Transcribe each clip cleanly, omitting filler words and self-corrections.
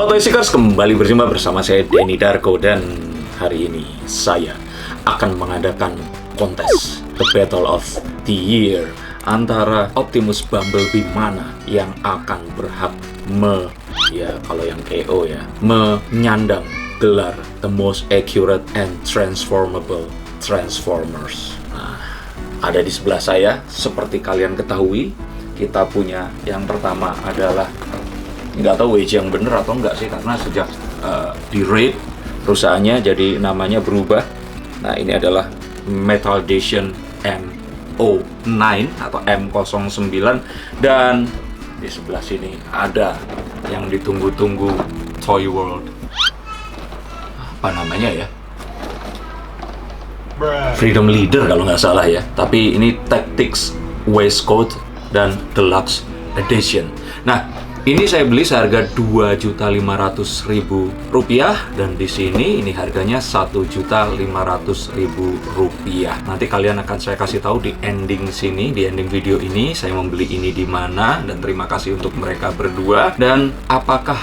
Halo Toy Seekers, kembali berjumpa bersama saya Denny Darko. Dan hari ini saya akan mengadakan kontes The Battle of the Year antara Optimus Bumblebee mana yang akan berhak kalau yang KO ya, menyandang gelar The Most Accurate and Transformable Transformers. Nah, ada di sebelah saya. Seperti kalian ketahui, kita punya yang pertama adalah, nggak tahu WJ yang bener atau enggak sih, karena sejak di raid perusahaannya jadi namanya berubah. Nah, ini adalah Metaldation M09 atau M09, dan di sebelah sini ada yang ditunggu-tunggu Toy World, apa namanya ya, Freedom Leader kalau nggak salah ya, tapi ini Tactics Waistcoat dan Deluxe Edition. Nah, ini saya beli seharga Rp2.500.000, dan di sini ini harganya Rp1.500.000. Nanti kalian akan saya kasih tahu di ending sini, di ending video ini saya membeli ini di mana, dan terima kasih untuk mereka berdua. Dan apakah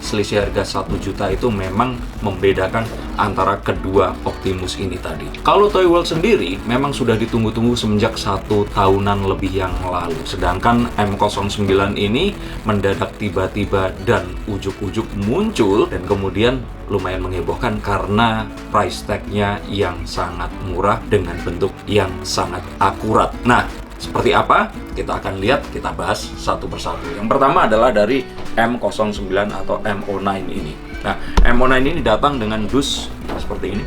selisih harga 1 juta itu memang membedakan antara kedua Optimus ini tadi? Kalau Toy World sendiri memang sudah ditunggu-tunggu semenjak 1 tahunan lebih yang lalu, sedangkan M09 ini mendadak tiba-tiba dan ujuk-ujuk muncul, dan kemudian lumayan menghebohkan karena price tag-nya yang sangat murah dengan bentuk yang sangat akurat. Nah, seperti apa? Kita akan lihat, kita bahas satu persatu. Yang pertama adalah dari M09 atau M09 ini. Nah, M09 ini datang dengan dus seperti ini.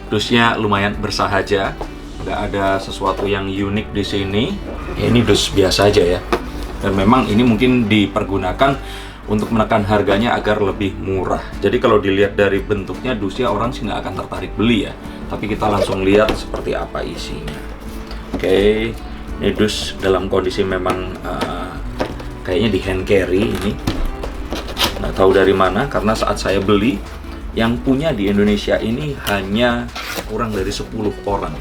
Dusnya lumayan bersahaja, nggak ada sesuatu yang unik di sini. Ini dus biasa aja ya. Dan memang ini mungkin dipergunakan untuk menekan harganya agar lebih murah. Jadi kalau dilihat dari bentuknya, dusnya orang sih nggak akan tertarik beli ya. Tapi kita langsung lihat seperti apa isinya. Oke, ini dus dalam kondisi memang kayaknya di hand carry ini. Nggak tahu dari mana, karena saat saya beli, yang punya di Indonesia ini hanya kurang dari 10 orang.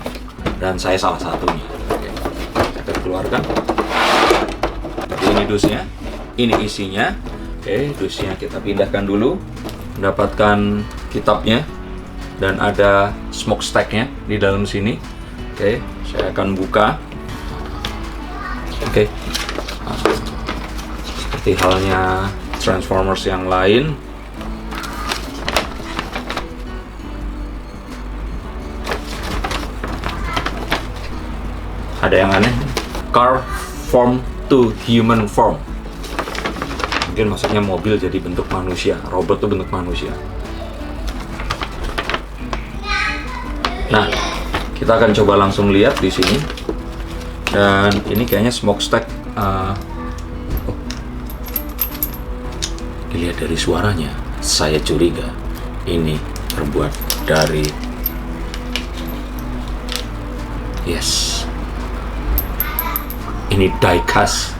Dan saya salah satunya. Oke, saya akan keluarkan. Ini dusnya, ini isinya. Oke, dusnya kita pindahkan dulu. Mendapatkan kitabnya, dan ada smokestacknya di dalam sini. Oke, saya akan buka. Oke, seperti halnya Transformers yang lain, ada yang aneh, car form to human form. Mungkin maksudnya mobil jadi bentuk manusia, robot tuh bentuk manusia. Nah, kita akan coba langsung lihat di sini. Dan ini kayaknya smokestack. Dilihat dari suaranya, saya curiga ini terbuat dari ini diecast,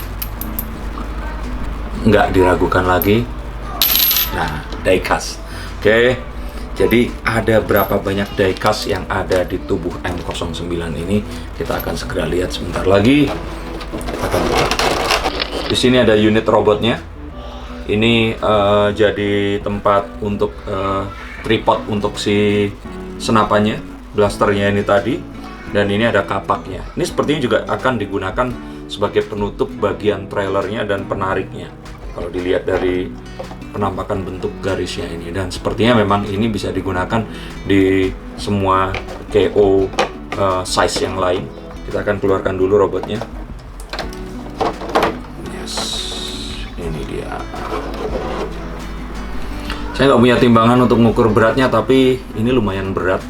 nggak diragukan lagi. Nah, diecast. Oke, jadi ada berapa banyak diecast yang ada di tubuh M09 ini? Kita akan segera lihat sebentar lagi. Kita akan buka. Di sini ada unit robotnya. Ini jadi tempat untuk tripod untuk si senapannya, blasternya ini tadi. Dan ini ada kapaknya. Ini sepertinya juga akan digunakan sebagai penutup bagian trailernya dan penariknya, kalau dilihat dari penampakan bentuk garisnya ini. Dan sepertinya memang ini bisa digunakan di semua KO size yang lain. Kita akan keluarkan dulu robotnya. Ini dia. Saya nggak punya timbangan untuk mengukur beratnya, tapi ini lumayan berat.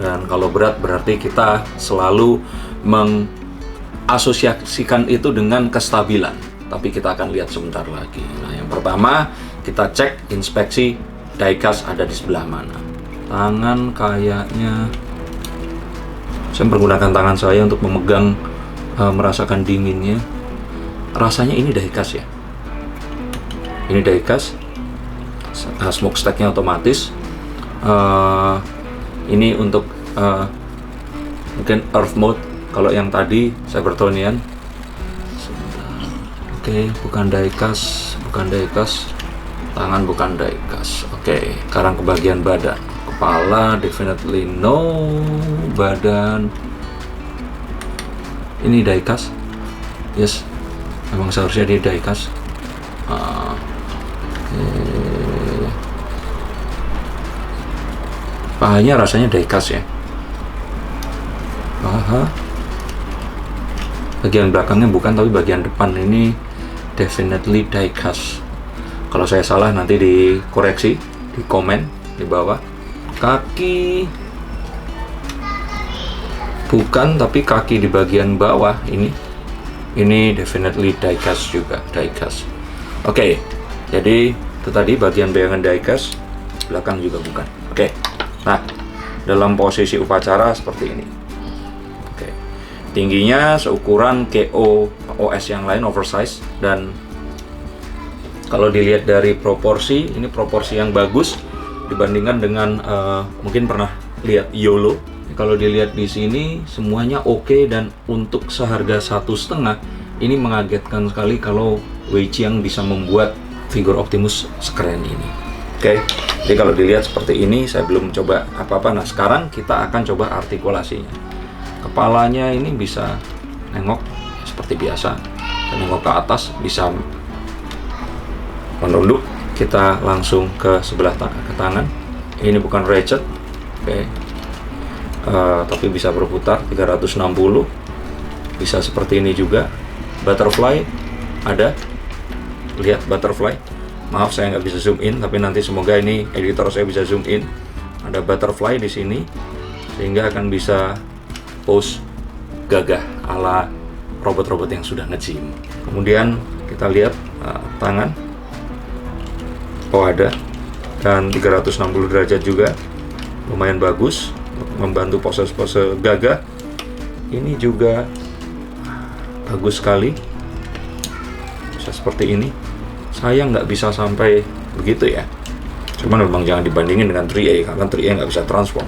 Dan kalau berat berarti kita selalu mengasosiasikan itu dengan kestabilan. Tapi kita akan lihat sebentar lagi. Nah, yang pertama kita cek, inspeksi diecast ada di sebelah mana. Tangan kayaknya, saya menggunakan tangan saya untuk memegang, merasakan dinginnya. Rasanya ini diecast ya. Ini diecast. Smokestacknya otomatis. Ini untuk mungkin Earth mode. Kalau yang tadi Cybertronian. Oke, bukan diecast. Tangan bukan die-cast. Oke, sekarang ke bagian badan. Kepala definitely no. Badan ini die-cast. Yes, memang seharusnya di die-cast. Pahanya rasanya die-cast ya. Paha bagian belakangnya bukan, tapi bagian depan ini definitely die-cast. Kalau saya salah nanti dikoreksi di komen di bawah. Kaki bukan, tapi kaki di bagian bawah ini definitely die-cast juga, die-cast. Oke, jadi itu tadi bagian bayangan die-cast, belakang juga bukan. Oke. Nah, dalam posisi upacara seperti ini. Oke. Tingginya seukuran KO OS yang lain, oversize, dan kalau dilihat dari proporsi, ini proporsi yang bagus dibandingkan dengan mungkin pernah lihat YOLO. Kalau dilihat di sini semuanya oke, dan untuk seharga 1,5 ini mengagetkan sekali kalau Wei Qiang bisa membuat figur Optimus sekeren ini. Oke, jadi kalau dilihat seperti ini, saya belum coba apa-apa. Nah, sekarang kita akan coba artikulasinya. Kepalanya ini bisa nengok seperti biasa, nengok ke atas, bisa menunduk. Kita langsung ke sebelah ke tangan. Ini bukan ratchet, oke, tapi bisa berputar 360. Bisa seperti ini juga. Butterfly ada, lihat butterfly. Maaf saya nggak bisa zoom in, tapi nanti semoga ini editor saya bisa zoom in. Ada butterfly di sini, sehingga akan bisa pose gagah ala robot-robot yang sudah nge-gym. Kemudian kita lihat tangan, oh ada, dan 360 derajat juga, lumayan bagus untuk membantu pose-pose gagah. Ini juga bagus sekali, bisa seperti ini. Sayang nggak bisa sampai begitu ya. Cuman memang jangan dibandingin dengan 3A, karena 3A nggak bisa transform.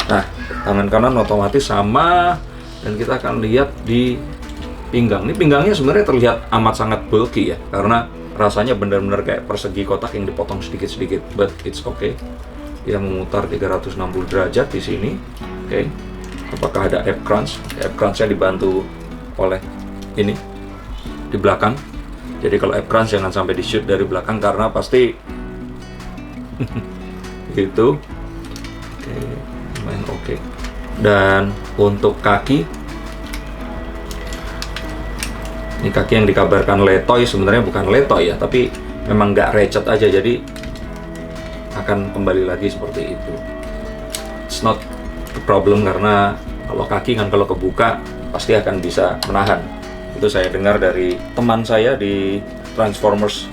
Nah, tangan kanan otomatis sama, dan kita akan lihat di pinggang. Ini pinggangnya sebenarnya terlihat amat sangat bulky ya, karena rasanya benar-benar kayak persegi kotak yang dipotong sedikit-sedikit. But it's okay. Dia memutar 360 derajat di sini. Oke. Apakah ada ab crunch? Ab crunch-nya dibantu oleh ini di belakang. Jadi kalau ab crunch jangan sampai di shoot dari belakang, karena pasti gitu. Oke, lumayan oke. Dan untuk kaki, ini kaki yang dikabarkan letoy, sebenarnya bukan letoy ya, tapi memang nggak recet aja, jadi akan kembali lagi seperti itu. It's not the problem, karena kalau kaki kan kalau kebuka pasti akan bisa menahan. Itu saya dengar dari teman saya di Transformers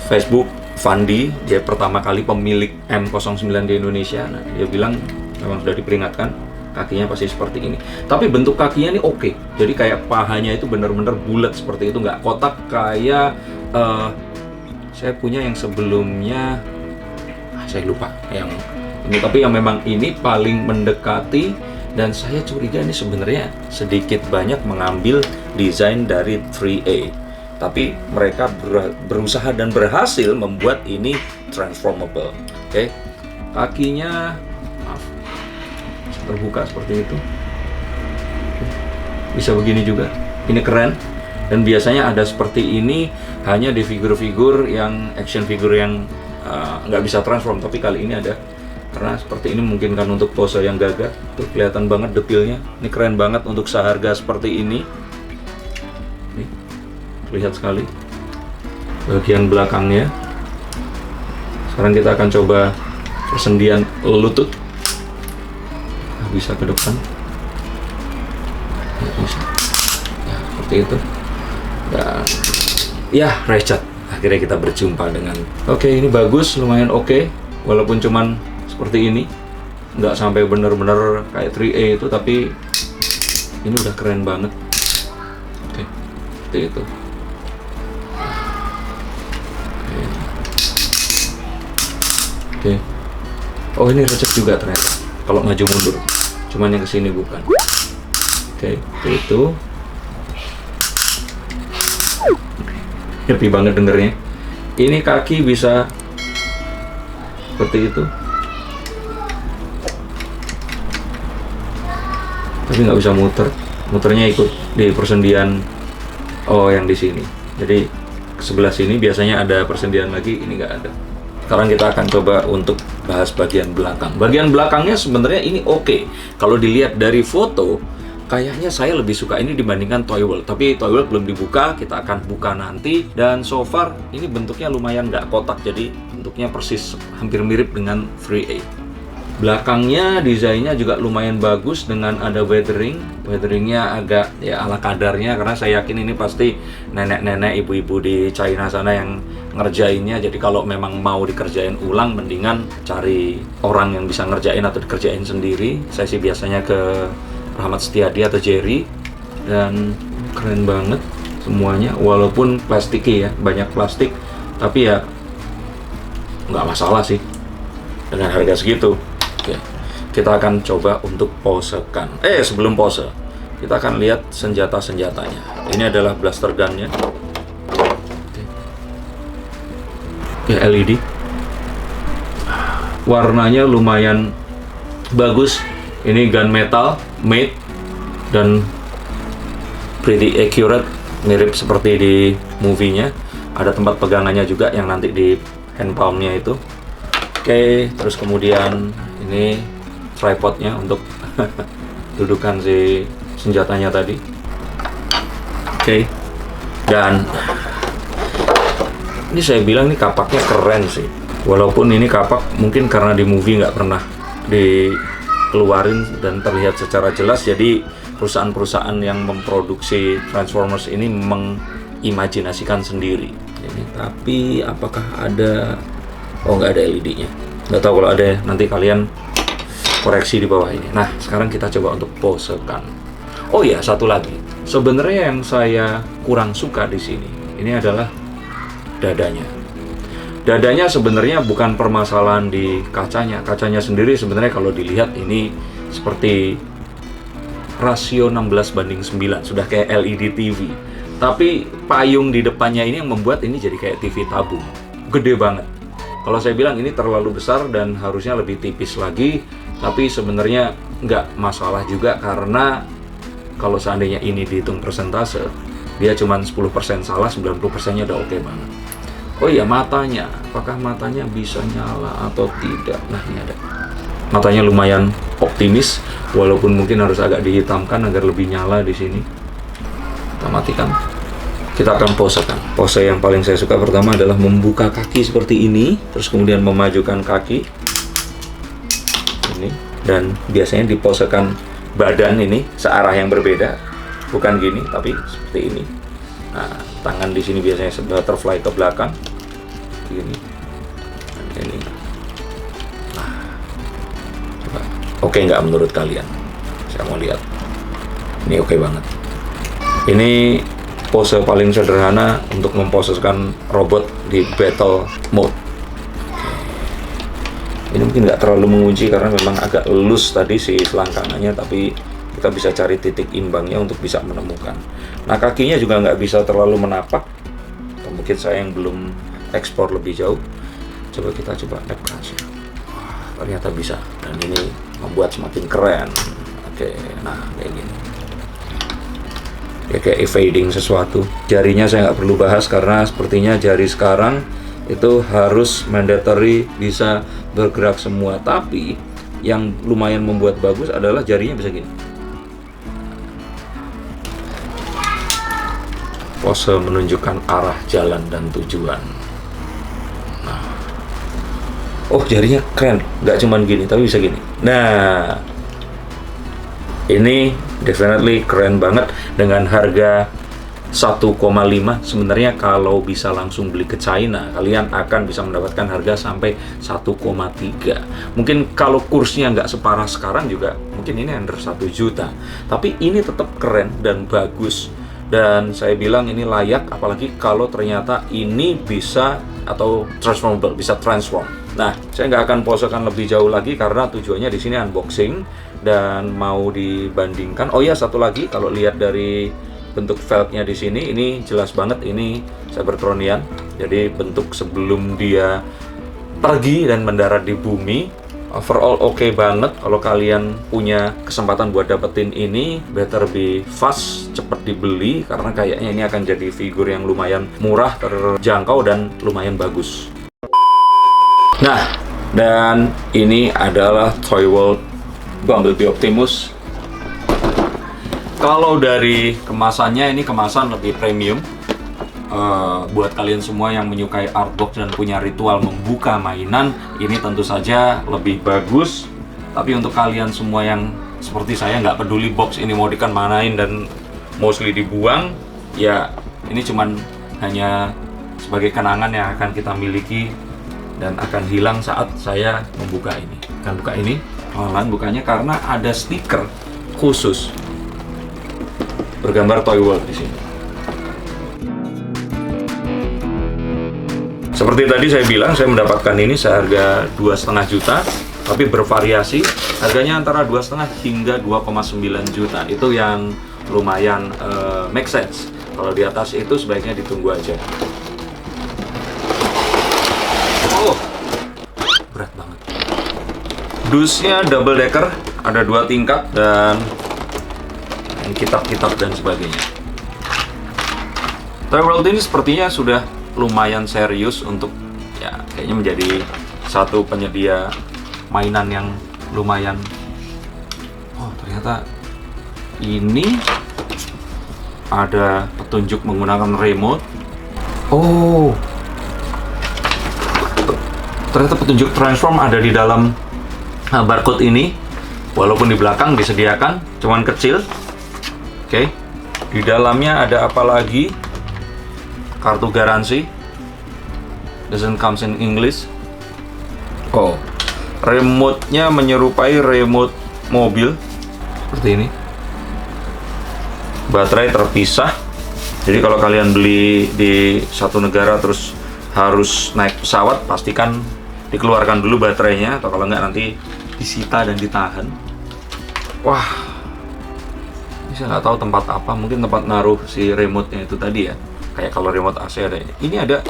Facebook, Fandi. Dia pertama kali pemilik M09 di Indonesia. Nah, dia bilang memang sudah diperingatkan kakinya pasti seperti ini. Tapi bentuk kakinya ini oke. Jadi kayak pahanya itu benar-benar bulat seperti itu, nggak kotak kayak saya punya yang sebelumnya. Saya lupa yang ini, tapi yang memang ini paling mendekati. Dan saya curiga ini sebenarnya sedikit banyak mengambil desain dari 3A. Tapi mereka berusaha dan berhasil membuat ini transformable. Oke. Kakinya maaf, terbuka seperti itu. Bisa begini juga. Ini keren. Dan biasanya ada seperti ini hanya di figur-figur yang action figure yang nggak bisa transform. Tapi kali ini ada. Karena seperti ini memungkinkan untuk pose yang gagah. Tuh kelihatan banget detailnya. Ini keren banget untuk seharga seperti ini. Nih, terlihat sekali bagian belakangnya. Sekarang kita akan coba persendian lutut. Nah, bisa ke depan. Ya, bisa. Ya, seperti itu. Dan ya, recet. Akhirnya kita berjumpa dengan. Oke, ini bagus, lumayan oke. Walaupun cuman seperti ini, nggak sampai bener-bener kayak 3A itu, tapi ini udah keren banget. Oke, seperti itu. Oke. Oh, ini recet juga ternyata. Kalau maju mundur, cuman yang kesini bukan. Oke, itu. Happy banget dengernya. Ini kaki bisa seperti itu. Tapi nggak bisa muternya ikut di persendian yang di sini. Jadi sebelah sini biasanya ada persendian lagi, ini nggak ada. Sekarang kita akan coba untuk bahas bagian belakang. Bagian belakangnya sebenarnya ini oke. Kalau dilihat dari foto, kayaknya saya lebih suka ini dibandingkan Toy World. Tapi Toy World belum dibuka, kita akan buka nanti. Dan so far ini bentuknya lumayan nggak kotak, jadi bentuknya persis hampir mirip dengan Free A. Belakangnya desainnya juga lumayan bagus dengan ada weathering. Weatheringnya agak ya ala kadarnya, karena saya yakin ini pasti nenek-nenek, ibu-ibu di China sana yang ngerjainnya. Jadi kalau memang mau dikerjain ulang, mendingan cari orang yang bisa ngerjain atau dikerjain sendiri. Saya sih biasanya ke Rahmat Setiadi atau Jerry. Dan keren banget semuanya, walaupun plastiknya ya, banyak plastik, tapi ya nggak masalah sih dengan harga segitu. Oke, kita akan coba untuk posekan. Sebelum pose, kita akan lihat senjata-senjatanya. Ini adalah blaster gunnya. Ya, LED. Warnanya lumayan bagus. Ini gun metal, matte, dan pretty accurate, mirip seperti di movie-nya. Ada tempat pegangannya juga yang nanti di hand palm-nya itu. Oke, terus kemudian ini tripodnya untuk dudukan si senjatanya tadi. Oke, dan ini saya bilang ini kapaknya keren sih. Walaupun ini kapak mungkin karena di movie nggak pernah dikeluarin dan terlihat secara jelas, jadi perusahaan-perusahaan yang memproduksi Transformers ini mengimajinasikan sendiri. Ini, tapi apakah ada? Oh, nggak ada LED-nya. Nggak tahu, kalau ada nanti kalian koreksi di bawah ini. Nah, sekarang kita coba untuk posekan. Oh iya, satu lagi. Sebenarnya yang saya kurang suka di sini, ini adalah dadanya. Dadanya sebenarnya bukan permasalahan di kacanya. Kacanya sendiri sebenarnya kalau dilihat ini seperti rasio 16:9, sudah kayak LED TV. Tapi payung di depannya ini yang membuat ini jadi kayak TV tabung. Gede banget. Kalau saya bilang ini terlalu besar dan harusnya lebih tipis lagi, tapi sebenarnya nggak masalah juga, karena kalau seandainya ini dihitung persentase, dia cuma 10% salah, 90%-nya udah oke banget. Oh iya, matanya. Apakah matanya bisa nyala atau tidak? Nah, ini ada. Matanya lumayan optimis, walaupun mungkin harus agak dihitamkan agar lebih nyala di sini. Kita matikan. Kita akan posekan. Pose yang paling saya suka pertama adalah membuka kaki seperti ini, terus kemudian memajukan kaki ini, dan biasanya diposekan badan ini searah yang berbeda, bukan gini tapi seperti ini. Nah, tangan di sini biasanya butterfly ke belakang, gini, dan ini. Nah, coba, oke nggak menurut kalian? Saya mau lihat. Ini oke banget. Ini pose paling sederhana untuk memposeskan robot di battle mode. Ini mungkin nggak terlalu mengunci karena memang agak loose tadi si selangkangannya, tapi kita bisa cari titik imbangnya untuk bisa menemukan. Nah, kakinya juga nggak bisa terlalu menapak, atau mungkin saya yang belum ekspor lebih jauh. Coba kita coba approach-nya. Ternyata bisa, dan ini membuat semakin keren. Oke, nah kayak gini. Ya, kayak evading sesuatu. Jarinya saya nggak perlu bahas karena sepertinya jari sekarang itu harus mandatory bisa bergerak semua. Tapi yang lumayan membuat bagus adalah jarinya bisa gini. Pose menunjukkan arah jalan dan tujuan. Nah. Oh, jarinya keren, nggak cuman gini tapi bisa gini. Nah, ini definitely keren banget. Dengan harga 1,5, sebenarnya kalau bisa langsung beli ke China, kalian akan bisa mendapatkan harga sampai 1,3. Mungkin kalau kursnya nggak separah sekarang juga, mungkin ini under 1 juta. Tapi ini tetap keren dan bagus. Dan saya bilang ini layak, apalagi kalau ternyata ini bisa atau transformable, bisa transform. Nah, saya nggak akan posekan lebih jauh lagi karena tujuannya di sini unboxing dan mau dibandingkan. Oh ya, satu lagi, kalau lihat dari bentuk velgnya di sini, ini jelas banget ini Cybertronian. Jadi bentuk sebelum dia pergi dan mendarat di bumi. Overall oke banget. Kalau kalian punya kesempatan buat dapetin ini, better be fast, cepet dibeli, karena kayaknya ini akan jadi figur yang lumayan murah, terjangkau, dan lumayan bagus. Nah, dan ini adalah Toy World Bumblebee Optimus. Kalau dari kemasannya, ini kemasan lebih premium. Buat kalian semua yang menyukai artbox dan punya ritual membuka mainan, ini tentu saja lebih bagus. Tapi untuk kalian semua yang seperti saya nggak peduli box ini mau dikemanain dan mostly dibuang, ya ini cuman hanya sebagai kenangan yang akan kita miliki dan akan hilang saat saya membuka ini. Akan buka ini, pelan bukanya karena ada stiker khusus bergambar Toy World di sini. Seperti tadi saya bilang, saya mendapatkan ini seharga 2,5 juta, tapi bervariasi. Harganya antara 2,5 hingga 2,9 juta. Itu yang lumayan make sense. Kalau di atas itu sebaiknya ditunggu aja. Oh, berat banget. Dusnya double decker, ada 2 tingkat dan kitab-kitab dan sebagainya. Toy World ini sepertinya sudah lumayan serius untuk ya kayaknya menjadi satu penyedia mainan yang lumayan. Oh, ternyata ini ada petunjuk menggunakan remote. Oh, ternyata petunjuk transform ada di dalam barcode ini, walaupun di belakang disediakan cuman kecil. Oke, di dalamnya ada apa lagi? Kartu garansi, doesn't comes in English. Oh, remote-nya menyerupai remote mobil seperti ini. Baterai terpisah. Jadi kalau kalian beli di satu negara terus harus naik pesawat, pastikan dikeluarkan dulu baterainya, atau kalau nggak nanti disita dan ditahan. Wah, ini saya nggak tahu tempat apa, mungkin tempat naruh si remote-nya itu tadi ya. Kayak kalau remote AC ada ini. Ini ada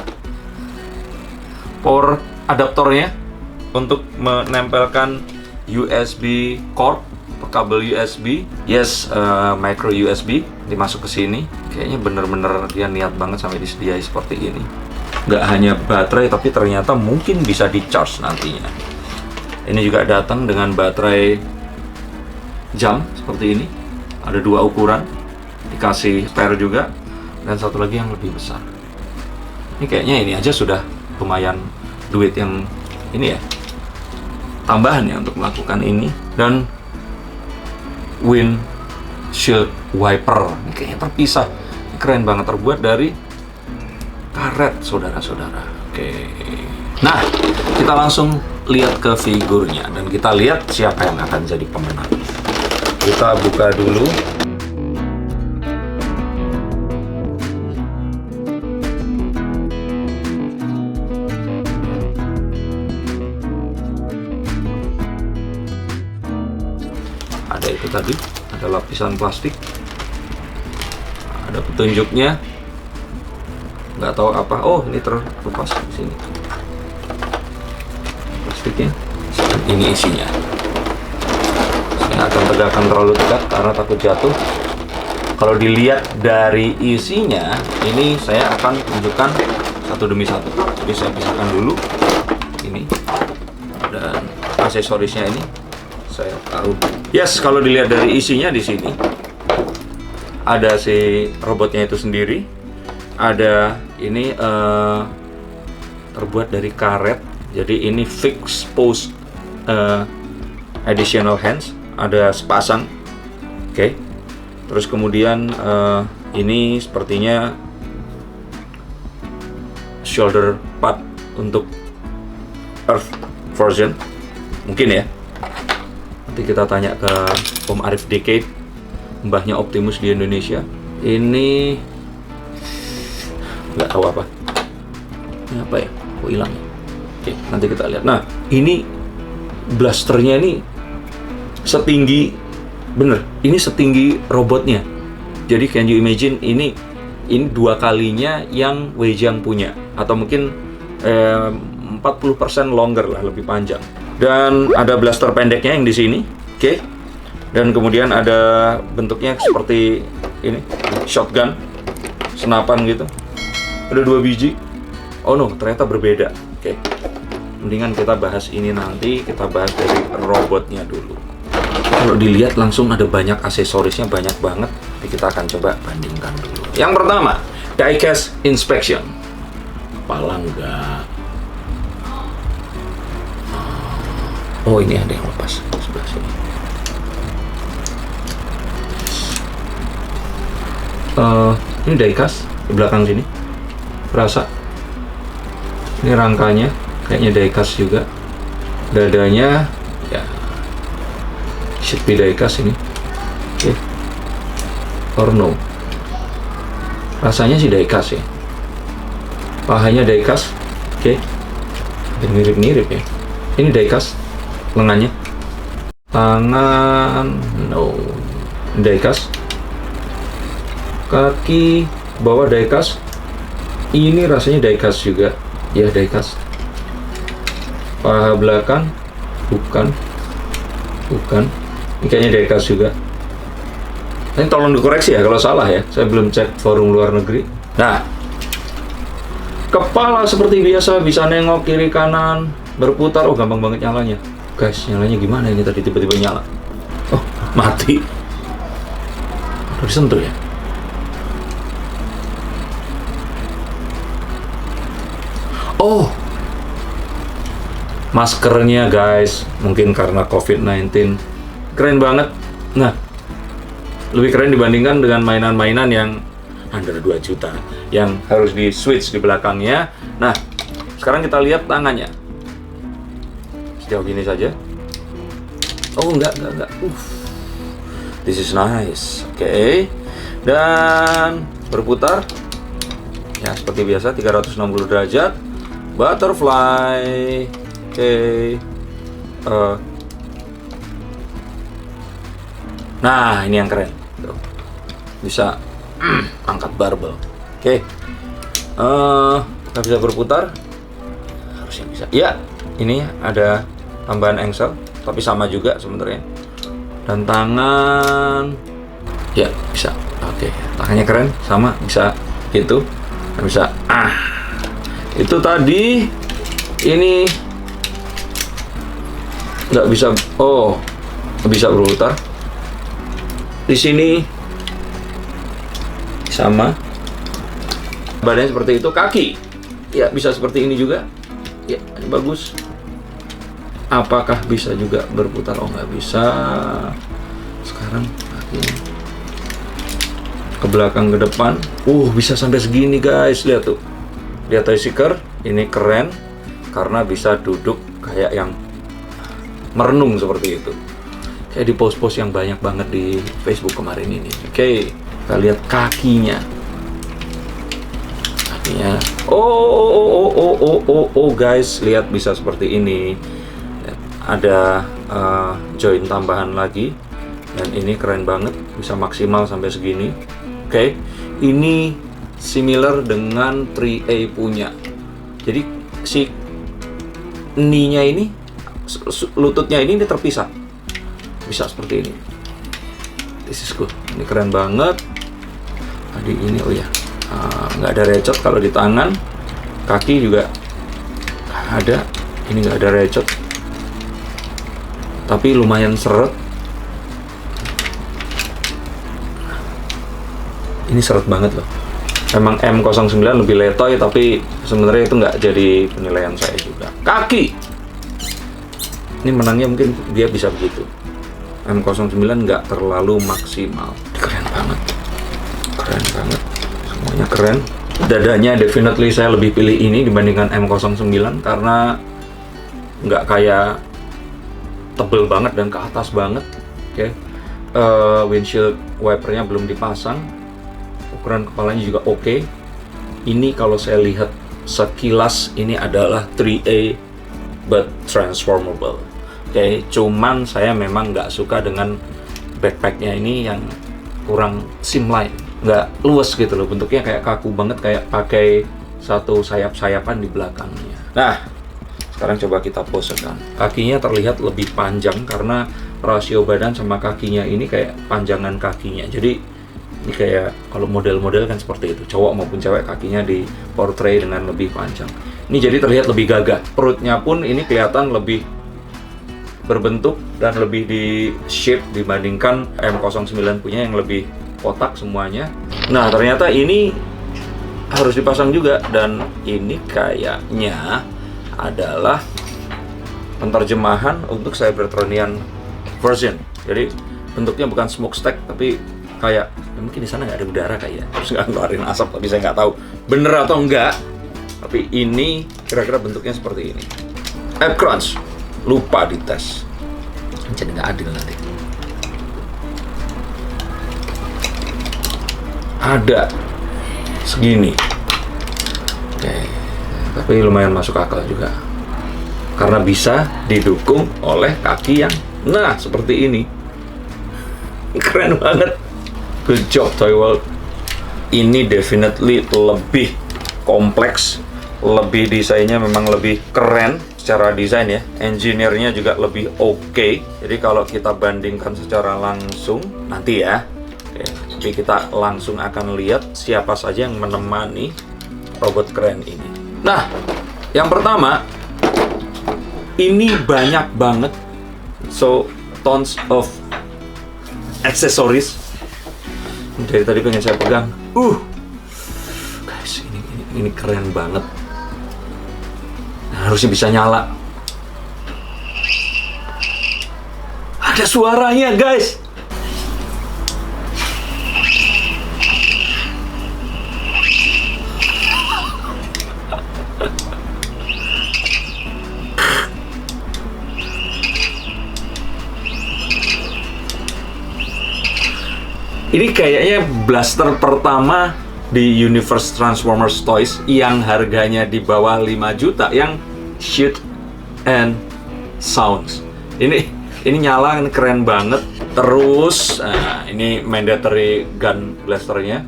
power adaptornya untuk menempelkan USB cord atau kabel USB. Yes, micro USB dimasuk ke sini. Kayaknya bener-bener dia niat banget sampai disediai seperti ini. Nggak hanya baterai, tapi ternyata mungkin bisa di charge nantinya. Ini juga datang dengan baterai jam seperti ini. Ada 2 ukuran, dikasih spare juga. Dan satu lagi yang lebih besar. Ini kayaknya ini aja sudah lumayan duit yang ini ya, tambahan ya untuk melakukan ini. Dan windshield wiper, ini kayaknya terpisah. Ini keren banget, terbuat dari karet, saudara-saudara. Oke. Nah, kita langsung lihat ke figurnya dan kita lihat siapa yang akan jadi pemenang. Kita buka dulu. Ada itu tadi, ada lapisan plastik, ada petunjuknya, nggak tahu apa. Oh, ini terlepas di sini plastiknya. Ini isinya. Saya akan tegakkan terlalu dekat karena takut jatuh. Kalau dilihat dari isinya, ini saya akan tunjukkan satu demi satu. Jadi saya pisahkan dulu ini dan aksesorisnya ini. Saya taruh. Yes, kalau dilihat dari isinya di sini ada si robotnya itu sendiri. Ada ini terbuat dari karet. Jadi ini fixed post additional hands. Ada sepasang. Oke. Terus kemudian ini sepertinya shoulder pad untuk Earth version. Mungkin ya. Nanti kita tanya ke Om Arif Decade, mbahnya Optimus di Indonesia. Ini nggak tahu apa. Ini apa ya? Kok hilang? Oke, nanti kita lihat. Nah, ini blasternya ini setinggi, bener, ini setinggi robotnya. Jadi can you imagine ini 2 kalinya yang Weijiang punya, atau mungkin 4 40% longer lah, lebih panjang. Dan ada blaster pendeknya yang di sini, oke. Dan kemudian ada bentuknya seperti ini, shotgun, senapan gitu. Ada 2 biji. Oh no, ternyata berbeda. Oke. Mendingan kita bahas ini nanti, kita bahas dari robotnya dulu. Kalau dilihat langsung ada banyak aksesorisnya, banyak banget. Tapi kita akan coba bandingkan dulu. Yang pertama, diecast inspection. Kepala enggak. Oh, ini ada yang lepas sebelah sini. Ini diecast di belakang sini. Rasa ini rangkanya kayaknya diecast juga. Dadanya ya should be diecast ini. Oke. Or no. Rasanya sih diecast ya. Pahanya diecast. Oke. Mirip-mirip ya. Ini diecast lengannya. Tangan no. Diecast. Kaki bawah diecast. Ini rasanya diecast juga. Ya, diecast. Paha belakang bukan. Ini kayaknya diecast juga. Ini tolong dikoreksi ya kalau salah ya. Saya belum cek forum luar negeri. Nah, kepala seperti biasa, bisa nengok kiri kanan, berputar. Oh, gampang banget nyalanya. Guys, nyalanya gimana ini tadi tiba-tiba nyala? Oh, mati. Udah disentuh ya? Oh, maskernya guys, mungkin karena COVID-19 keren banget. Nah, lebih keren dibandingkan dengan mainan-mainan yang under 2 juta yang harus di switch di belakangnya. Nah, sekarang kita lihat tangannya. Sejauh gini saja. Oh, enggak. This is nice. Oke. Dan berputar. Ya, seperti biasa 360 derajat. Butterfly. Oke. Nah, ini yang keren. Tuh. Bisa angkat barbel. Oke. Kita bisa berputar. Harusnya bisa. Ya, ini ada tambahan engsel, tapi sama juga sebenarnya. Dan tangan. Ya, bisa. Oke. Tangannya keren, sama bisa gitu. Bisa. Itu tadi ini nggak bisa. Oh, nggak bisa berputar. Di sini sama, badannya seperti itu. Kaki ya bisa seperti ini juga ya, ini bagus. Apakah bisa juga berputar? Oh, nggak bisa. Sekarang kakinya ke belakang ke depan. Bisa sampai segini guys, lihat tuh. Lihat toy seeker, ini keren karena bisa duduk kayak yang merenung seperti itu. Kayak di post-post yang banyak banget di Facebook kemarin ini. Oke, kita lihat kakinya. Kakinya. Oh guys, lihat bisa seperti ini. Ada join tambahan lagi. Dan ini keren banget, bisa maksimal sampai segini. Oke, ini similar dengan 3A punya. Jadi si knee-nya ini, lututnya ini terpisah. Bisa seperti ini. This is good. Ini keren banget. Tadi ini nggak ada recot kalau di tangan. Kaki juga ada. Ini nggak ada recot. Tapi lumayan seret. Ini seret banget loh. Memang M09 lebih letoy, tapi sebenarnya itu nggak jadi penilaian saya juga. Kaki. Ini menangnya mungkin dia bisa begitu. M09 nggak terlalu maksimal. Keren banget. Semuanya keren. Dadanya definitely saya lebih pilih ini dibandingkan M09 karena nggak kayak tebel banget dan ke atas banget. Oke. Windshield wipernya belum dipasang. Ukuran kepalanya juga oke. Ini kalau saya lihat sekilas ini adalah 3A but transformable. Oke, cuman saya memang nggak suka dengan backpacknya ini yang kurang slimline, nggak luas gitu loh, bentuknya kayak kaku banget, kayak pakai satu sayap-sayapan di belakangnya. Nah, Sekarang coba kita posekan. Kakinya terlihat lebih panjang karena rasio badan sama kakinya ini kayak panjangan kakinya. Jadi ini kayak kalau model-model kan seperti itu. Cowok maupun cewek kakinya di portray dengan lebih panjang. Ini jadi terlihat lebih gagah. Perutnya pun ini kelihatan lebih berbentuk dan lebih di shape dibandingkan M09 punya yang lebih kotak semuanya. Nah, ternyata ini harus dipasang juga, dan ini kayaknya adalah penerjemahan untuk Cybertronian version. Jadi bentuknya bukan smokestack tapi kayak mungkin di sana nggak ada udara kayak, terus nggak ngeluarin asap, tapi saya nggak tahu bener atau enggak. Tapi ini kira-kira bentuknya seperti ini. App Crunch lupa dites, jadi nggak adil nanti. Ada segini, oke, tapi lumayan masuk akal juga karena bisa didukung oleh kaki yang seperti ini. Keren banget, good job Toy World. Ini definitely lebih kompleks, lebih desainnya memang lebih keren secara desain ya. Engineer-nya juga lebih oke. Jadi kalau kita bandingkan secara langsung nanti ya, jadi kita langsung akan lihat siapa saja yang menemani robot keren ini. Nah, yang pertama, ini banyak banget, so tons of accessories. Dari tadi pengen saya pegang. Guys, ini keren banget. Nah, harusnya bisa nyala. Ada suaranya, guys. Ini kayaknya blaster pertama di Universe Transformers Toys yang harganya di bawah 5 juta, yang shoot and sounds. Ini nyala, ini keren banget. Terus ini mandatory gun blasternya.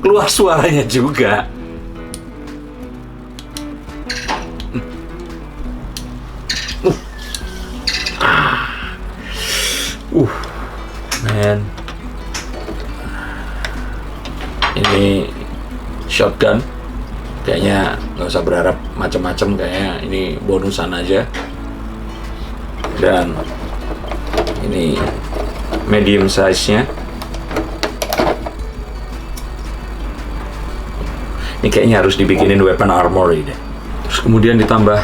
Keluar suaranya juga. Man, ini shotgun, kayaknya nggak usah berharap macam-macam, kayaknya ini bonusan aja. Dan ini medium size-nya. Ini kayaknya harus dibikinin weapon armory deh. Terus kemudian ditambah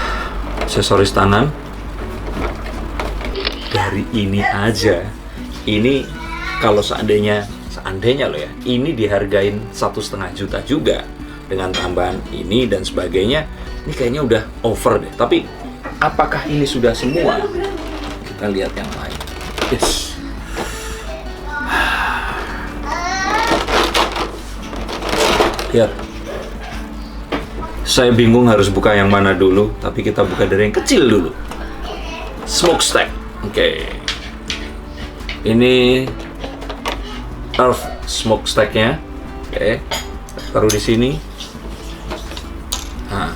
aksesoris tangan. Dari ini aja, ini kalau seandainya loh ya, ini dihargain 1,5 juta juga dengan tambahan ini dan sebagainya. Ini kayaknya udah over deh. Tapi apakah ini sudah semua? Kita lihat yang lain. Yes. Lihat. Saya bingung harus buka yang mana dulu, tapi kita buka dari yang kecil dulu. Smokestack. Oke. Ini Earth smokestack-nya. Oke. Taruh di sini. Nah.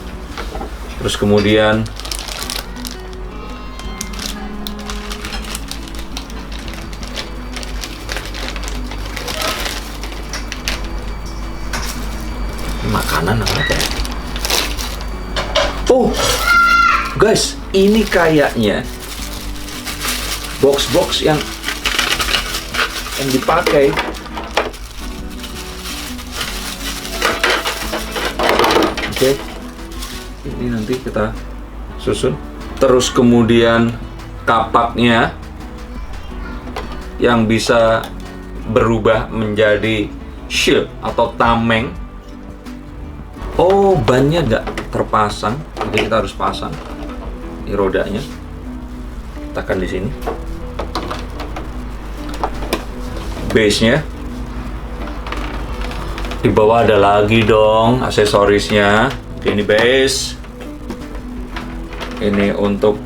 Terus kemudian makanan apa ya? Oh, guys, ini kayaknya box-box yang dipakai. Oke. Ini nanti kita susun. Terus kemudian kapaknya yang bisa berubah menjadi shield atau tameng. Oh, bannya nggak terpasang, jadi kita harus pasang. Ini rodanya. Tekan di sini. Base-nya. Di bawah ada lagi dong aksesorisnya. Ini base. Ini untuk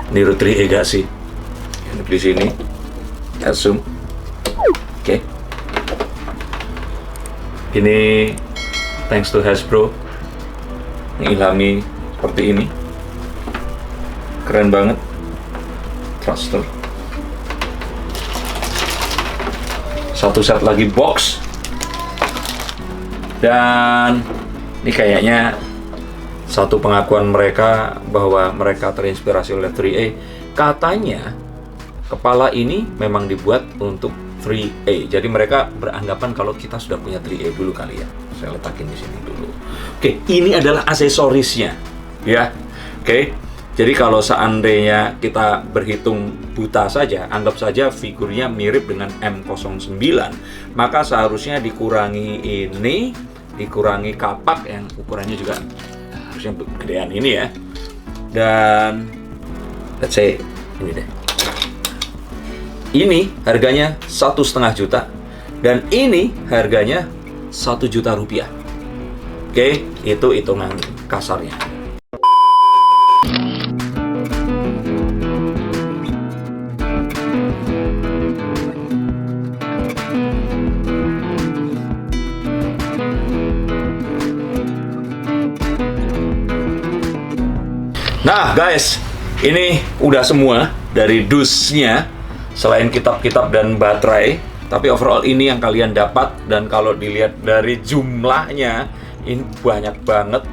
niru triegasi. Ini di sini. Assume. Oke. Ini thanks to Hasbro, mengilhami seperti ini. Keren banget. Thruster. Satu set lagi box. Dan ini kayaknya satu pengakuan mereka bahwa mereka terinspirasi oleh 3A. Katanya kepala ini memang dibuat untuk 3A. Jadi mereka beranggapan kalau kita sudah punya 3A dulu kali ya. Saya letakin di sini dulu. Oke, ini adalah aksesorisnya, ya. Oke. Jadi kalau seandainya kita berhitung buta saja, anggap saja figurnya mirip dengan M09, maka seharusnya dikurangi ini, dikurangi kapak yang ukurannya juga harusnya gedean ini ya. Dan let's say ini deh. Ini harganya 1,5 juta dan ini harganya 1 juta rupiah. Oke, itu hitungan kasarnya. Nah guys, ini udah semua dari dusnya, selain kitab-kitab dan baterai. Tapi overall ini yang kalian dapat. Dan kalau dilihat dari jumlahnya, ini banyak banget.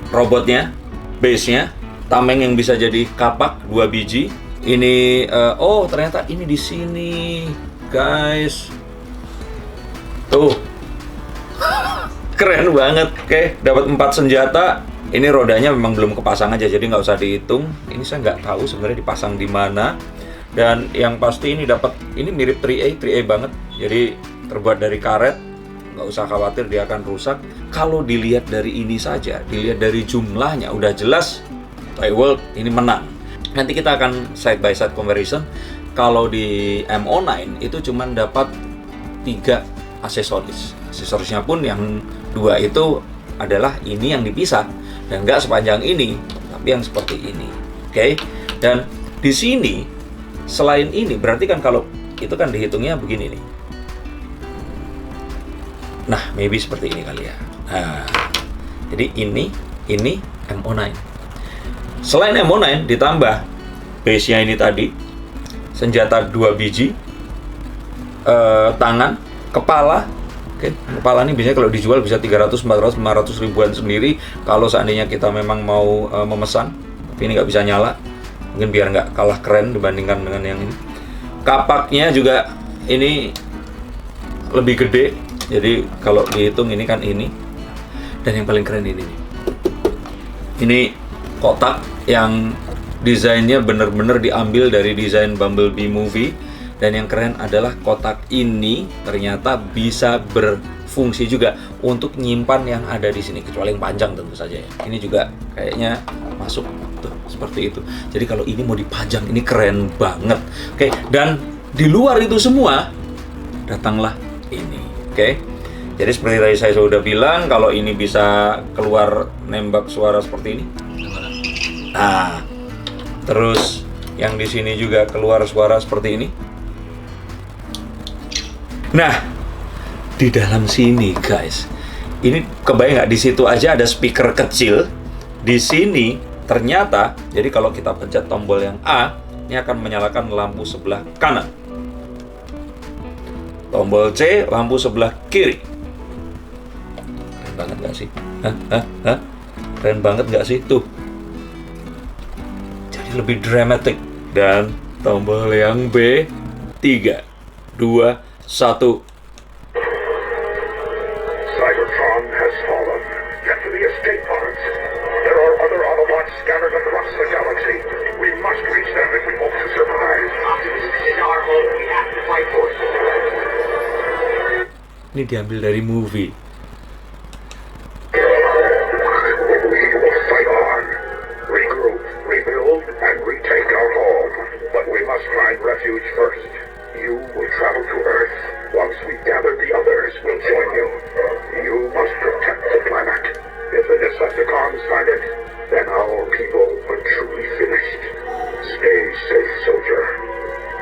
Robotnya, base-nya, tameng yang bisa jadi kapak 2 biji. Ini, oh ternyata ini di sini guys. Tuh, keren banget. Oke, dapat 4 senjata. Ini rodanya memang belum kepasang aja, jadi nggak usah dihitung. Ini saya nggak tahu sebenarnya dipasang di mana. Dan yang pasti ini dapat, ini mirip 3A banget. Jadi terbuat dari karet, nggak usah khawatir dia akan rusak. Kalau dilihat dari ini saja, dilihat dari jumlahnya, udah jelas Toy World ini menang. Nanti kita akan side by side comparison. Kalau di MO9 itu cuma dapat 3 aksesoris. Aksesorisnya pun yang 2 itu adalah ini yang dipisah. Dan nggak sepanjang ini, tapi yang seperti ini. Oke. Dan di sini selain ini berarti kan kalau itu kan dihitungnya begini nih. Nah, maybe seperti ini kali ya. Nah, jadi ini MO9. Selain MO9 ditambah base-nya ini tadi, senjata 2 biji, tangan, kepala. Oke, kepala ini biasanya kalau dijual bisa 300, 400, 500 ribuan sendiri. Kalau seandainya kita memang mau memesan, tapi ini nggak bisa nyala, mungkin biar nggak kalah keren dibandingkan dengan yang ini. Kapaknya juga ini lebih gede, jadi kalau dihitung ini kan ini. Dan yang paling keren ini nih. Ini kotak yang desainnya bener-bener diambil dari desain Bumblebee Movie. Dan yang keren adalah kotak ini ternyata bisa berfungsi juga untuk nyimpan yang ada di sini, kecuali yang panjang tentu saja ya. Ini juga kayaknya masuk tuh seperti itu. Jadi kalau ini mau dipajang, ini keren banget. Oke, dan di luar itu semua datanglah ini. Oke. Jadi seperti tadi saya sudah bilang, kalau ini bisa keluar nembak suara seperti ini. Nah, terus yang di sini juga keluar suara seperti ini. Nah, di dalam sini guys, ini kebayang nggak, di situ aja ada speaker kecil. Di sini ternyata, jadi kalau kita pencet tombol yang A, ini akan menyalakan lampu sebelah kanan. Tombol C, lampu sebelah kiri. Keren banget nggak sih? Hah? Keren banget nggak sih? Tuh. Jadi lebih dramatic. Dan tombol yang B, 3, 2, 1. Cybertron has fallen. Get to the escape pods. There are other Autobots scattered across the galaxy. We must reach them if we hope to survive. Optimus is our hope. We have to fight for it. Ini diambil dari movie. We will fight on. Regroup, rebuild, and retake our home. But we must find refuge first. You will travel to Earth. Once we gather the others, we'll join you. You must protect the planet. If the Decepticons find it, then our people are truly finished. Stay safe, soldier.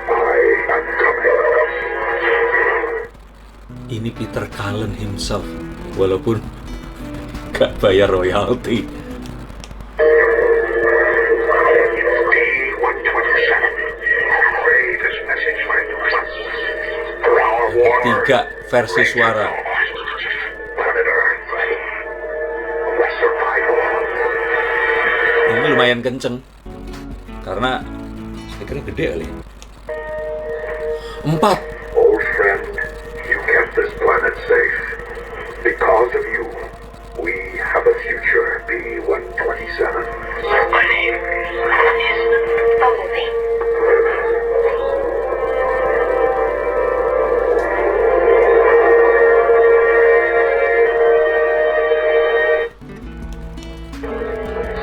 I am coming. Ini Peter Cullen himself. Walaupun gak bayar royalti. Tiga versi suara. Ini lumayan kenceng karena speakernya gede kali. 4. Old friend, you kept this planet safe. Because of you, we have a future, B-127. My name is Bumblebee.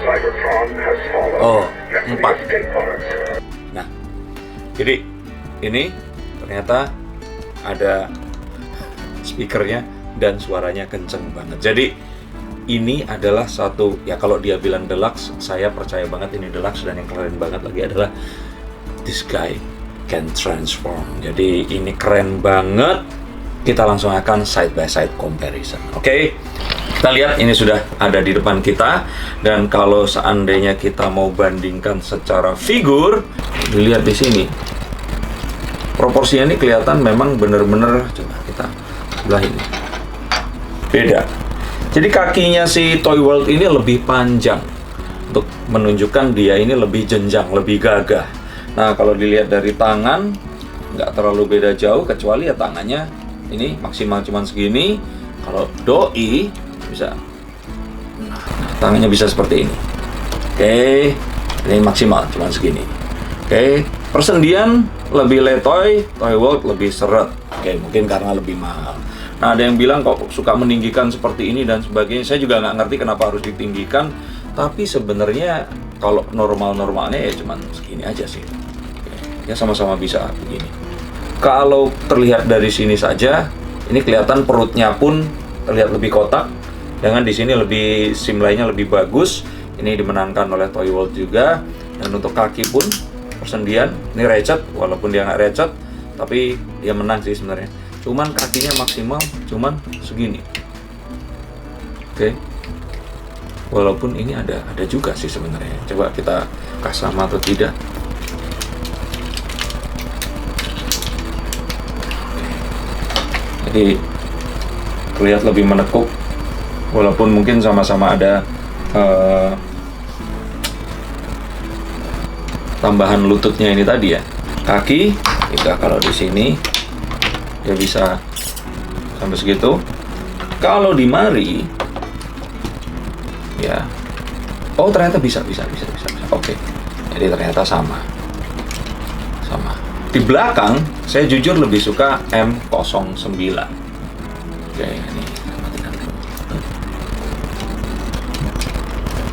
Cybertron has fallen. Oh, Let me 4. escape pods. Nah, jadi ini ternyata ada speakernya dan suaranya kenceng banget. Jadi ini adalah satu, ya kalau dia bilang deluxe, saya percaya banget ini deluxe. Dan yang keren banget lagi adalah this guy can transform. Jadi ini keren banget. Kita langsung akan side by side comparison. Oke, kita lihat ini sudah ada di depan kita. Dan kalau seandainya kita mau bandingkan secara figur, dilihat di sini. Proporsinya ini kelihatan memang bener-bener, coba kita sebelah ini. Beda. Jadi kakinya si Toy World ini lebih panjang untuk menunjukkan dia ini lebih jenjang, lebih gagah. Nah, kalau dilihat dari tangan nggak terlalu beda jauh, kecuali ya tangannya ini maksimal cuman segini. Kalau doi bisa, nah, tangannya bisa seperti ini. Oke, ini maksimal cuman segini. Oke, persendian lebih letoy, Toy World lebih seret. Oke, mungkin karena lebih mahal. Nah, ada yang bilang kok suka meninggikan seperti ini dan sebagainya. Saya juga nggak ngerti kenapa harus ditinggikan. Tapi sebenarnya kalau normal-normalnya ya cuman segini aja sih. Oke, ya sama-sama bisa begini. Kalau terlihat dari sini saja, ini kelihatan perutnya pun terlihat lebih kotak. Dengan di sini lebih simlainya lebih bagus. Ini dimenangkan oleh Toy World juga. Dan untuk kaki pun persendian, ini recet, walaupun dia nggak recet, tapi dia menang sih sebenarnya. Cuman kakinya maksimal, cuman segini. Oke. Walaupun ini ada juga sih sebenarnya. Coba kita kasih sama atau tidak. Jadi terlihat lebih menekuk, walaupun mungkin sama-sama ada tambahan lututnya ini tadi ya. Kaki jika kalau di sini dia bisa sampai segitu. Kalau di mari ya, oh ternyata bisa. Oke, jadi ternyata sama. Di belakang saya jujur lebih suka M09. Oke, ini matikan dulu.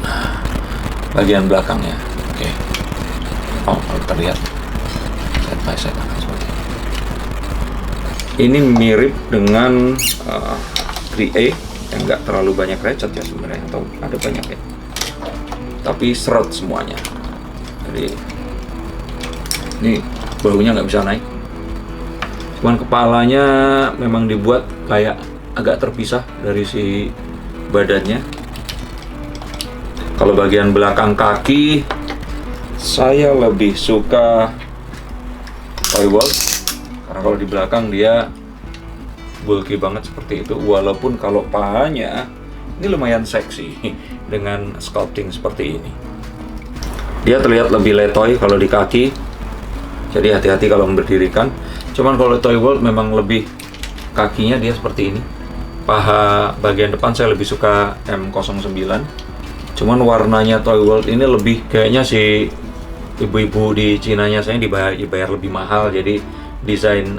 Nah, bagian belakangnya. Oke. Oh, terlihat side by side akan seperti ini. Ini mirip dengan 3A yang nggak terlalu banyak recet ya sebenarnya, atau ada banyak ya, tapi seret semuanya. Jadi ini bahunya nggak bisa naik, cuman kepalanya memang dibuat kayak agak terpisah dari si badannya. Kalau bagian belakang kaki, saya lebih suka Toy World karena kalau di belakang dia bulky banget seperti itu. Walaupun kalau pahanya ini lumayan seksi dengan sculpting seperti ini. Dia terlihat lebih letoy kalau di kaki, jadi hati-hati kalau berdirikan. Cuman kalau Toy World memang lebih kakinya dia seperti ini. Paha bagian depan saya lebih suka M09. Cuman warnanya Toy World ini lebih kayaknya si ibu-ibu di Cinanya saya dibayar lebih mahal, jadi desain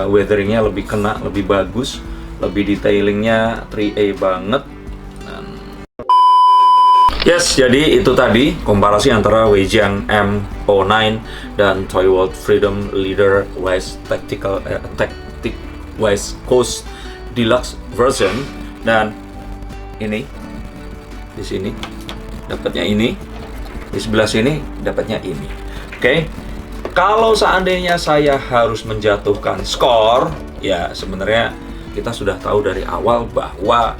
weatheringnya lebih kena, lebih bagus, lebih detailingnya 3A banget. Yes, jadi itu tadi komparasi antara Weijiang M09 dan Toy World Freedom Leader West Tactic West Coast Deluxe version. Dan ini di sini dapatnya ini, di sebelah sini dapatnya ini. Oke. Kalau seandainya saya harus menjatuhkan skor, ya sebenarnya kita sudah tahu dari awal bahwa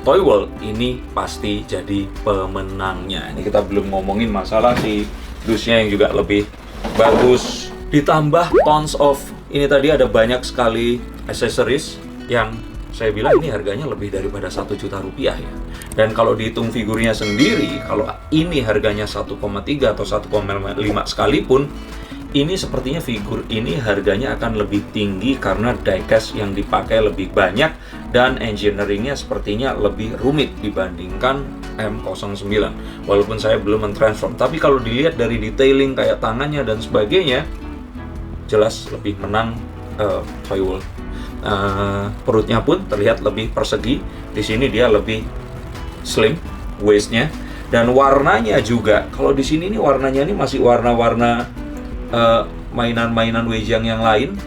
Toy World ini pasti jadi pemenangnya. Ini kita belum ngomongin masalah si dusnya yang juga lebih bagus. Ditambah tons of, ini tadi ada banyak sekali aksesoris yang saya bilang ini harganya lebih daripada 1 juta rupiah ya. Dan kalau dihitung figurnya sendiri, kalau ini harganya 1,3 atau 1,5 sekalipun, ini sepertinya figur ini harganya akan lebih tinggi karena diecast yang dipakai lebih banyak dan engineeringnya sepertinya lebih rumit dibandingkan M09. Walaupun saya belum mentransform, tapi kalau dilihat dari detailing kayak tangannya dan sebagainya, jelas lebih menang Toy World. Perutnya pun terlihat lebih persegi. Di sini dia lebih slim waistnya, dan warnanya juga. Kalau di sini ini warnanya ini masih warna-warna mainan-mainan Weijiang yang lain.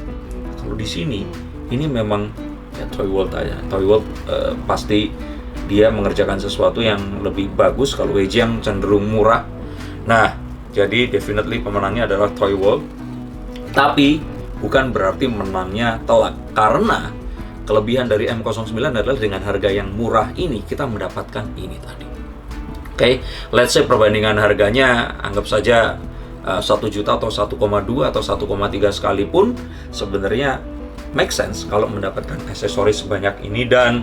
Kalau di sini ini memang ya Toy World aja. Toy World pasti dia mengerjakan sesuatu yang lebih bagus. Kalau Weijiang cenderung murah. Nah, jadi definitely pemenangnya adalah Toy World. Tapi bukan berarti menangnya telak, karena kelebihan dari M09 adalah dengan harga yang murah ini kita mendapatkan ini tadi. Oke, let's say perbandingan harganya anggap saja 1 juta atau 1,2 atau 1,3 sekalipun, sebenarnya make sense kalau mendapatkan aksesoris sebanyak ini dan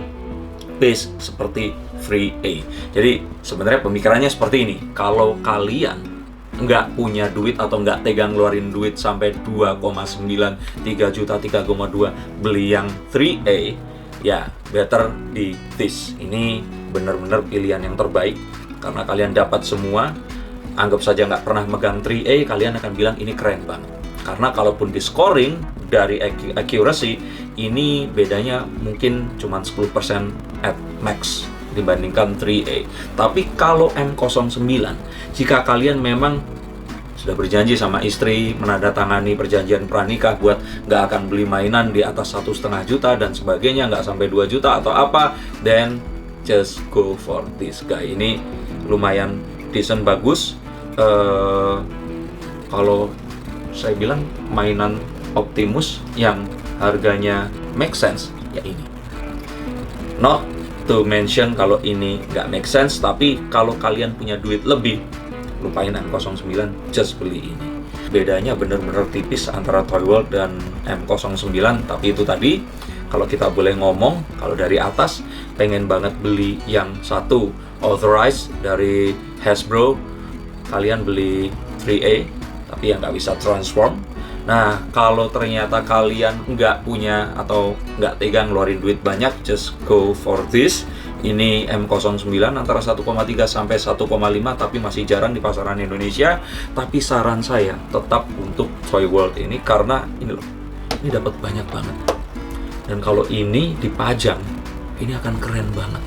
base seperti Free A. Jadi sebenarnya pemikirannya seperti ini, kalau kalian nggak punya duit atau nggak tega ngeluarin duit sampai 2,9, 3 juta, 3,2 beli yang 3A, ya better di this. Ini benar-benar pilihan yang terbaik karena kalian dapat semua. Anggap saja nggak pernah megang 3A, kalian akan bilang ini keren banget. Karena kalaupun di scoring dari accuracy, ini bedanya mungkin cuma 10% at max dibandingkan 3A. Tapi kalau M09, jika kalian memang sudah berjanji sama istri, menandatangani perjanjian pranikah buat nggak akan beli mainan di atas 1,5 juta dan sebagainya, nggak sampai 2 juta atau apa, then just go for this guy. Ini lumayan decent, bagus. Kalau saya bilang mainan Optimus yang harganya make sense, ya ini. Not to mention kalau ini nggak make sense, tapi kalau kalian punya duit lebih, lupain M09, just beli ini. Bedanya bener-bener tipis antara Toy World dan M09, tapi itu tadi, kalau kita boleh ngomong, kalau dari atas, pengen banget beli yang satu authorized dari Hasbro, kalian beli 3A, tapi yang nggak bisa transform. Nah, kalau ternyata kalian nggak punya atau nggak tega ngeluarin duit banyak, just go for this. Ini M09 antara 1,3 sampai 1,5, tapi masih jarang di pasaran Indonesia. Tapi saran saya tetap untuk Toy World ini, karena ini loh, ini dapat banyak banget. Dan kalau ini dipajang, ini akan keren banget.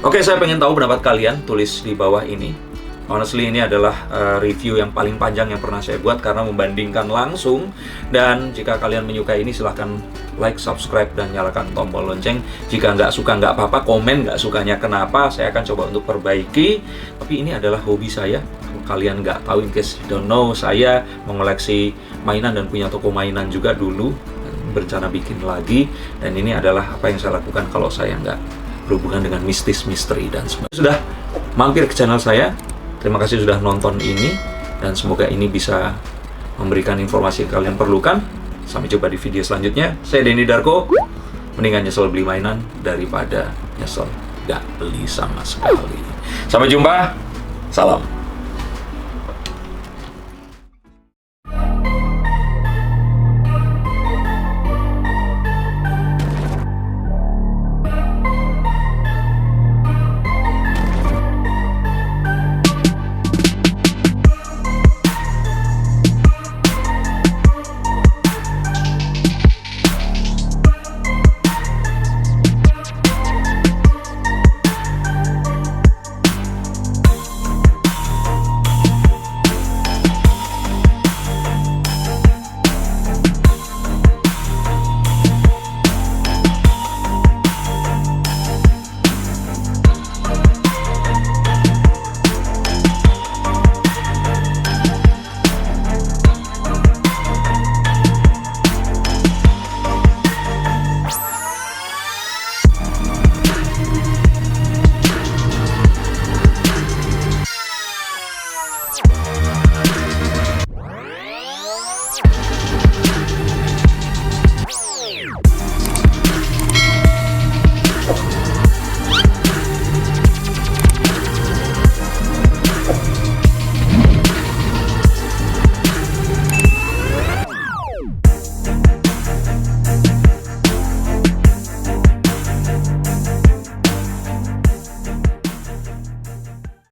Oke, saya pengen tahu pendapat kalian, tulis di bawah ini. Honestly, ini adalah review yang paling panjang yang pernah saya buat karena membandingkan langsung. Dan jika kalian menyukai ini, silahkan like, subscribe, dan nyalakan tombol lonceng. Jika nggak suka, nggak apa-apa, komen nggak sukanya kenapa, saya akan coba untuk perbaiki. Tapi ini adalah hobi saya. Kalau kalian nggak tahu, in case you don't know, saya mengoleksi mainan dan punya toko mainan juga dulu. Berencana bikin lagi. Dan ini adalah apa yang saya lakukan kalau saya nggak berhubungan dengan mistis, misteri, dan sebagainya. Sudah mampir ke channel saya. Terima kasih sudah nonton ini, dan semoga ini bisa memberikan informasi yang kalian perlukan. Sampai jumpa di video selanjutnya. Saya Denny Darko. Mendingan nyesel beli mainan daripada nyesel gak beli sama sekali. Sampai jumpa. Salam.